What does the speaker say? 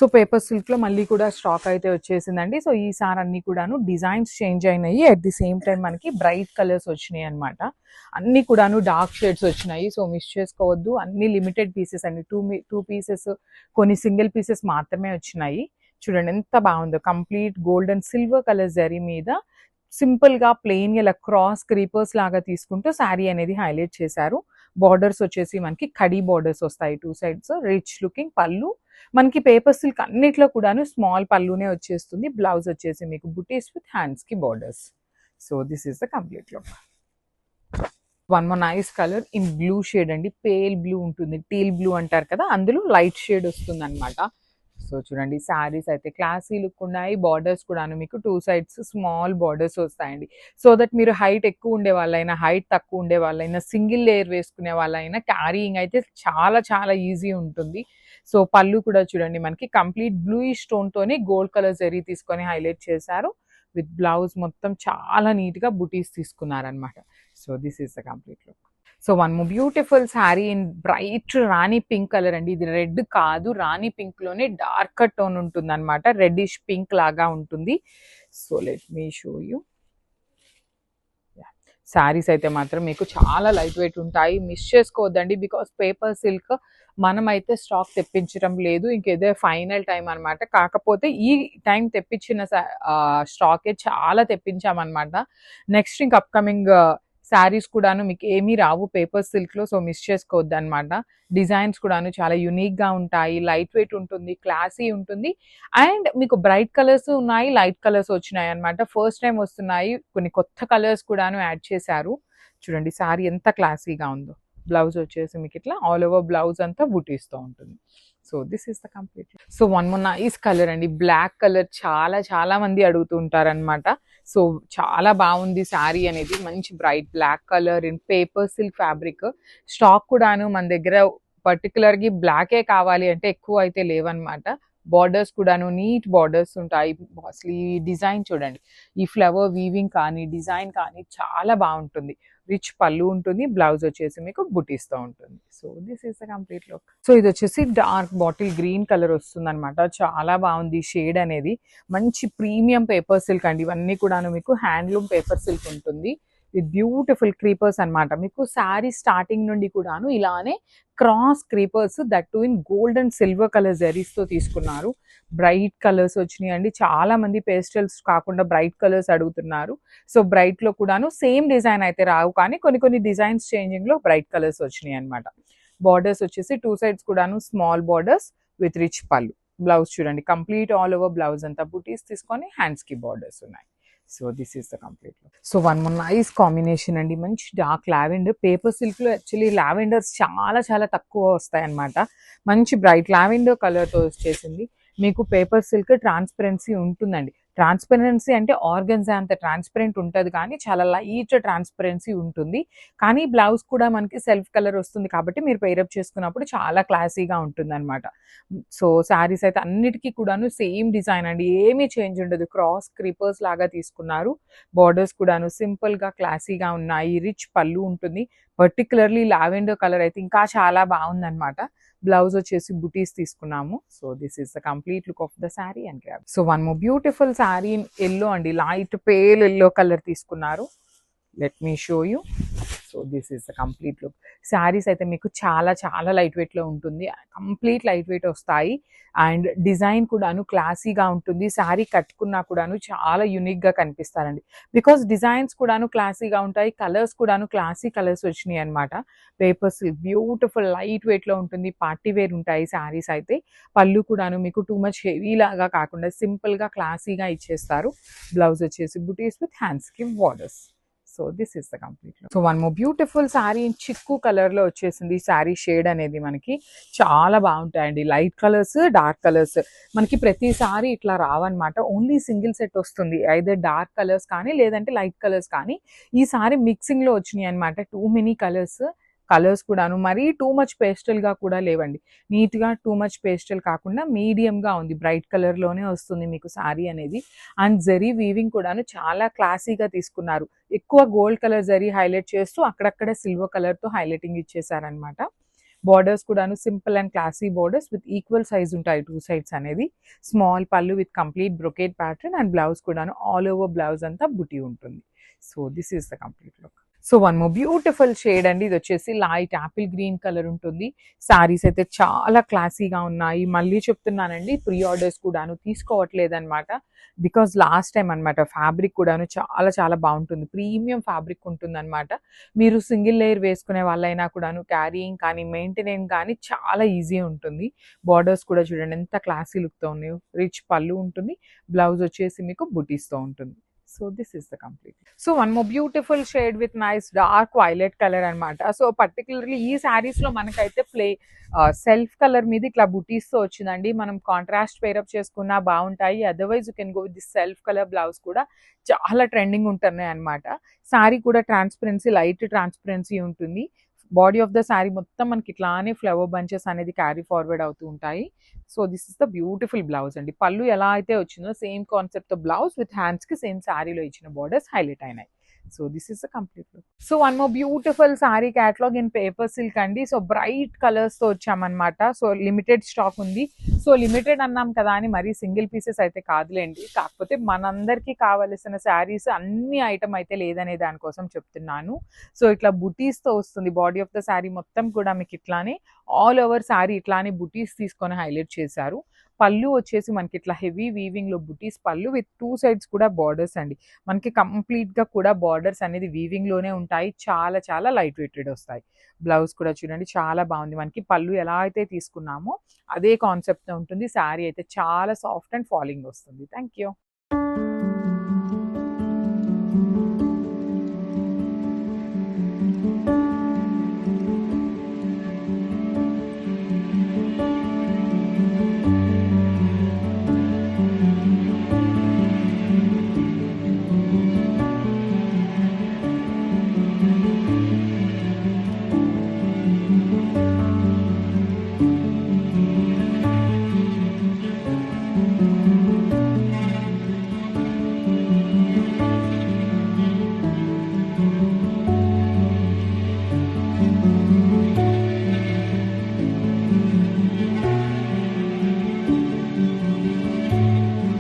So paper silk లో మళ్ళీ కూడా స్టాక్ అయితే వచ్చేసిందండి. సో ఈసారి అన్ని కూడాను డిజైన్స్ చేంజ్ అయినాయి. అట్ ది సేమ్ టైం మనకి బ్రైట్ కలర్స్ వచ్చినాయి అనమాట. అన్ని కూడాను డార్క్ షేడ్స్ వచ్చినాయి. సో మిస్ చేసుకోవద్దు. అన్ని లిమిటెడ్ పీసెస్ అండి. టూ పీసెస్, కొన్ని సింగిల్ పీసెస్ మాత్రమే వచ్చినాయి. చూడండి ఎంత బాగుందో, complete gold and silver colour zari మీద సింపుల్ గా ప్లెయిన్ ఇలా క్రాస్ క్రీపర్స్ లాగా తీసుకుంటూ శారీ అనేది హైలైట్ చేశారు. బార్డర్స్ వచ్చేసి మనకి కడీ బార్డర్స్ వస్తాయి టూ సైడ్స్. రిచ్ లుకింగ్ పళ్ళు. మనకి పేపర్ సిల్క్ అన్నిట్లో కూడాను స్మాల్ పళ్ళునే వచ్చేస్తుంది. బ్లౌజ్ వచ్చేసి మీకు బుటీస్ విత్ హ్యాండ్స్ కి borders. So this is the complete look. One more nice colour in blue shade అండి. పేల్ బ్లూ ఉంటుంది, టీల్ బ్లూ అంటారు కదా, అందులో లైట్ షేడ్ వస్తుంది అనమాట. సో చూడండి శారీస్ అయితే క్లాసీ లుక్ ఉన్నాయి. బార్డర్స్ కూడాను మీకు టూ సైడ్స్ స్మాల్ బార్డర్స్ వస్తాయండి. సో దట్ మీరు హైట్ ఎక్కువ ఉండే వాళ్ళైనా, హైట్ తక్కువ ఉండే వాళ్ళైనా, సింగిల్ లేయర్ వేసుకునే వాళ్ళైనా క్యారీయింగ్ అయితే చాలా చాలా ఈజీ ఉంటుంది. సో పళ్ళు కూడా చూడండి మనకి కంప్లీట్ బ్లూయిష్ స్టోన్ తోని గోల్డ్ కలర్ జరీ తీసుకొని హైలైట్ చేశారు. విత్ బ్లౌజ్ మొత్తం చాలా నీట్ గా బుటీస్ తీసుకున్నారనమాట. So this is the complete look. So one more beautiful sari in bright rani pink colour అండి. ఇది రెడ్ కాదు, రాణి పింక్ లోనే డార్కర్ టోన్ ఉంటుంది అనమాట. రెడ్డిష్ పింక్ లాగా ఉంటుంది. So let me show you. Saris అయితే మాత్రం మీకు చాలా లైట్ వెయిట్ ఉంటాయి. మిస్ చేసుకోవద్దండి. బికాస్ పేపర్ సిల్క్ మనమైతే స్టాక్ తెప్పించడం లేదు, ఇంకేదో ఫైనల్ టైం అనమాట. కాకపోతే ఈ టైం తెప్పించిన స్టాకే చాలా తెప్పించామన్నమాట. నెక్స్ట్ ఇంక అప్కమింగ్ శారీస్ కూడాను మీకు ఏమీ రావు పేపర్ సిల్క్ లో. సో మిస్ చేసుకోవద్దు అనమాట. డిజైన్స్ కూడాను చాలా యునిక్ గా ఉంటాయి. లైట్ వెయిట్ ఉంటుంది, క్లాసీ ఉంటుంది. అండ్ మీకు బ్రైట్ కలర్స్ ఉన్నాయి, లైట్ కలర్స్ వచ్చినాయి అనమాట. ఫస్ట్ టైం వస్తున్నాయి. కొన్ని కొత్త కలర్స్ కూడాను యాడ్ చేశారు. చూడండి శారీ ఎంత క్లాసీగా ఉందో. బ్లౌజ్ వచ్చేసి మీకు ఇట్లా ఆల్ ఓవర్ బ్లౌజ్ అంతా బుటీస్తో ఉంటుంది. So this is the complete. So one more nice colour అండి, బ్లాక్ కలర్. చాలా చాలా మంది అడుగుతూ ఉంటారనమాట. సో చాలా బాగుంది శారీ అనేది. మంచి bright black colour in paper silk fabric. Stock కూడాను మన దగ్గర పర్టికులర్గా బ్లాకే కావాలి అంటే ఎక్కువ అయితే లేవన్నమాట. బార్డర్స్ కూడాను నీట్ బార్డర్స్ ఉంటాయి. అసలు ఈ డిజైన్ చూడండి, ఈ ఫ్లవర్ వీవింగ్ కానీ డిజైన్ కానీ చాలా బాగుంటుంది. రిచ్ పళ్ళు ఉంటుంది. బ్లౌజ్ వచ్చేసి మీకు బుటీస్తో ఉంటుంది. So this is the complete look. So ఇది వచ్చేసి డార్క్ బాటిల్ గ్రీన్ కలర్ వస్తుంది అనమాట. చాలా బాగుంది షేడ్ అనేది. మంచి ప్రీమియం పేపర్ సిల్క్ అండి. ఇవన్నీ కూడాను మీకు హ్యాండ్లూమ్ పేపర్ సిల్క్ ఉంటుంది. విత్ బ్యూటిఫుల్ క్రీపర్స్ అనమాట. మీకు శారీ స్టార్టింగ్ నుండి కూడాను ఇలానే cross creepers, that to in gold and silver colour zaris తో తీసుకున్నారు. బ్రైట్ కలర్స్ వచ్చినాయి అండి. చాలా మంది పేస్టల్స్ కాకుండా బ్రైట్ కలర్స్ అడుగుతున్నారు. సో బ్రైట్ లో కూడాను సేమ్ డిజైన్ అయితే రావు, కానీ కొన్ని కొన్ని డిజైన్స్ చేంజింగ్ లో బ్రైట్ కలర్స్ వచ్చినాయి అనమాట. బార్డర్స్ వచ్చేసి టూ సైడ్స్ కూడాను స్మాల్ బార్డర్స్ విత్ రిచ్ పళ్ళు. బ్లౌజ్ చూడండి కంప్లీట్ ఆల్ ఓవర్ బ్లౌజ్ అంతా బుటీస్ తీసుకొని హ్యాండ్స్ కి బార్డర్స్ ఉన్నాయి. So this is the complete look. So one more nice combination అండి. మంచి డార్క్ లావెండర్. పేపర్ సిల్క్ లో యాక్చువల్లీ లావెండర్స్ చాలా చాలా తక్కువ వస్తాయి అనమాట. మంచి బ్రైట్ లావెండర్ కలర్ తో వచ్చేసింది. మీకు పేపర్ సిల్క్ ట్రాన్స్పరెన్సీ ఉంటుందండి. ట్రాన్స్పరెన్సీ అంటే ఆర్గన్జా అంత ట్రాన్స్పరెంట్ ఉంటుంది, కానీ చాలా లైట్ ట్రాన్స్పరెన్సీ ఉంటుంది. కానీ బ్లౌజ్ కూడా మనకి సెల్ఫ్ కలర్ వస్తుంది కాబట్టి మీరు పేరప్ చేసుకున్నప్పుడు చాలా క్లాసీగా ఉంటుంది అనమాట. సో శారీస్ అయితే అన్నిటికీ కూడాను సేమ్ డిజైన్ అండి, ఏమీ చేంజ్ ఉండదు. క్రాస్ క్రీపర్స్ లాగా తీసుకున్నారు. బార్డర్స్ కూడాను సింపుల్ గా క్లాసీగా ఉన్నాయి. రిచ్ పళ్ళు ఉంటుంది. పర్టికులర్లీ లావెండర్ కలర్ అయితే ఇంకా చాలా బాగుందన్నమాట. బ్లౌజ్ వచ్చేసి బుటీస్ తీసుకున్నాము. So this is the complete look of the sari and grab. So one more beautiful sari in yellow అండి. లైట్ పేల్ ఎల్లో కలర్ తీసుకున్నారు. Let me show you. So this is the complete look. Saris అయితే మీకు చాలా చాలా light wait లో ఉంటుంది. Complete light weight వస్తాయి. And design కూడాను క్లాసీగా ఉంటుంది. శారీ కట్టుకున్నా కూడాను చాలా యునిక్ గా కనిపిస్తారండి. బికాస్ డిజైన్స్ కూడాను క్లాసీగా ఉంటాయి. కలర్స్ కూడాను క్లాసీ కలర్స్ వచ్చినాయి అనమాట. Paper silk beautiful light weight లో ఉంటుంది. పార్టీ వేర్ ఉంటాయి శారీస్ అయితే. పళ్ళు కూడాను మీకు టూ మచ్ హెవీ లాగా కాకుండా సింపుల్ గా క్లాసీగా ఇచ్చేస్తారు. బ్లౌజ్ వచ్చేసి బుటీస్ విత్ హ్యాండ్స్ కి borders. So this is the complete. So one more beautiful sari in చిక్కు కలర్ లో వచ్చేసింది. శారీ షేడ్ అనేది మనకి చాలా బాగుంటాయండి. లైట్ కలర్స్, డార్క్ కలర్స్ మనకి ప్రతిసారి ఇట్లా రావన్నమాట. ఓన్లీ సింగిల్ సెట్ వస్తుంది. ఐదర్ డార్క్ కలర్స్ కానీ లేదంటే లైట్ కలర్స్ కానీ. ఈసారి మిక్సింగ్ లో వచ్చినాయి అనమాట. టూ మెనీ కలర్స్ కూడాను మరీ టూ మచ్ పేస్టల్ గా కూడా లేవండి. నీట్ గా టూ మచ్ పేస్టల్ కాకుండా మీడియం గా ఉంది. బ్రైట్ కలర్ లోనే వస్తుంది మీకు శారీ అనేది. అండ్ జరీ వీవింగ్ కూడాను చాలా క్లాసీగా తీసుకున్నారు. ఎక్కువ గోల్డ్ కలర్ జరీ హైలైట్ చేస్తూ అక్కడక్కడ సిల్వర్ కలర్ తో హైలైటింగ్ ఇచ్చేసారనమాట. బార్డర్స్ కూడాను simple and classy borders with equal size ఉంటాయి 2 సైడ్స్ అనేది. స్మాల్ పళ్ళు with complete brocade pattern and blouse కూడాను ఆల్ ఓవర్ బ్లౌజ్ అంతా బుటీ ఉంటుంది. So this is the complete look. So one more beautiful shade అండి. ఇది వచ్చేసి లైట్ యాపిల్ గ్రీన్ కలర్ ఉంటుంది. శారీస్ అయితే చాలా క్లాసీగా ఉన్నాయి. మళ్ళీ చెప్తున్నానండి, ప్రీ ఆర్డర్స్ కూడాను తీసుకోవట్లేదన్నమాట. బికాజ్ లాస్ట్ టైం అనమాట ఫ్యాబ్రిక్ కూడాను చాలా చాలా బాగుంటుంది. ప్రీమియం ఫ్యాబ్రిక్ ఉంటుందన్నమాట. మీరు సింగిల్ లేయర్ వేసుకునే వాళ్ళైనా కూడాను క్యారీయింగ్ కానీ మెయింటెనెన్స్ కానీ చాలా ఈజీ ఉంటుంది. బార్డర్స్ కూడా చూడండి ఎంత క్లాసీ లుక్తో ఉన్నాయో. రిచ్ పళ్ళు ఉంటుంది. బ్లౌజ్ వచ్చేసి మీకు బుటీస్తో ఉంటుంది. So this is the complete. So one more beautiful shade with nice dark violet colour అనమాట. సో పర్టికులర్లీ ఈ శారీస్ లో మనకైతే సెల్ఫ్ కలర్ మీద ఇట్లా బుటీస్ తో వచ్చిందండి. మనం కాంట్రాస్ట్ పేరప్ చేసుకున్నా బాగుంటాయి. Otherwise you can go with this self colour blouse కూడా చాలా ట్రెండింగ్ ఉంటున్నాయి అనమాట. శారీ కూడా ట్రాన్స్పరెన్సీ, లైట్ ట్రాన్స్పరెన్సీ ఉంటుంది. బాడీ ఆఫ్ ద శారీ మొత్తం మనకి ఇట్లానే ఫ్లవర్ బంచెస్ అనేది క్యారీ ఫార్వర్డ్ అవుతూ ఉంటాయి. So this is the beautiful blouse అండి. పళ్ళు ఎలా అయితే వచ్చిందో same concept blouse with hands కి సేమ్ శారీలో ఇచ్చిన బార్డర్స్ హైలైట్ అయినాయి. So this is the complete look. So one more beautiful sari catalogue in paper silk అండి. సో బ్రైట్ కలర్స్ తో వచ్చామన్నమాట. సో లిమిటెడ్ స్టాక్ ఉంది. సో లిమిటెడ్ అన్నాం కదా అని మరీ సింగిల్ పీసెస్ అయితే కాదులేండి. కాకపోతే మనందరికీ కావలసిన శారీస్ అన్ని ఐటమ్ అయితే లేదనే దానికోసం చెప్తున్నాను. సో ఇట్లా బుటీస్ తో వస్తుంది. బాడీ ఆఫ్ ద శారీ మొత్తం కూడా మీకు ఇట్లానే ఆల్ ఓవర్ శారీ ఇట్లానే బుటీస్ తీసుకొని హైలైట్ చేశారు. పళ్ళు వచ్చేసి మనకి ఇట్లా హెవీ వీవింగ్ లో బుటీస్ పళ్ళు విత్ 2 సైడ్స్ కూడా బార్డర్స్ అండి. మనకి కంప్లీట్ గా కూడా బార్డర్స్ అనేది వీవింగ్ లోనే ఉంటాయి. చాలా చాలా లైట్ వెయిటెడ్ వస్తాయి. బ్లౌజ్ కూడా చూడండి చాలా బాగుంది. మనకి పళ్ళు ఎలా అయితే తీసుకున్నామో అదే కాన్సెప్ట్ ఉంటుంది. శారీ అయితే చాలా సాఫ్ట్ అండ్ ఫాలింగ్ వస్తుంది. Thank you.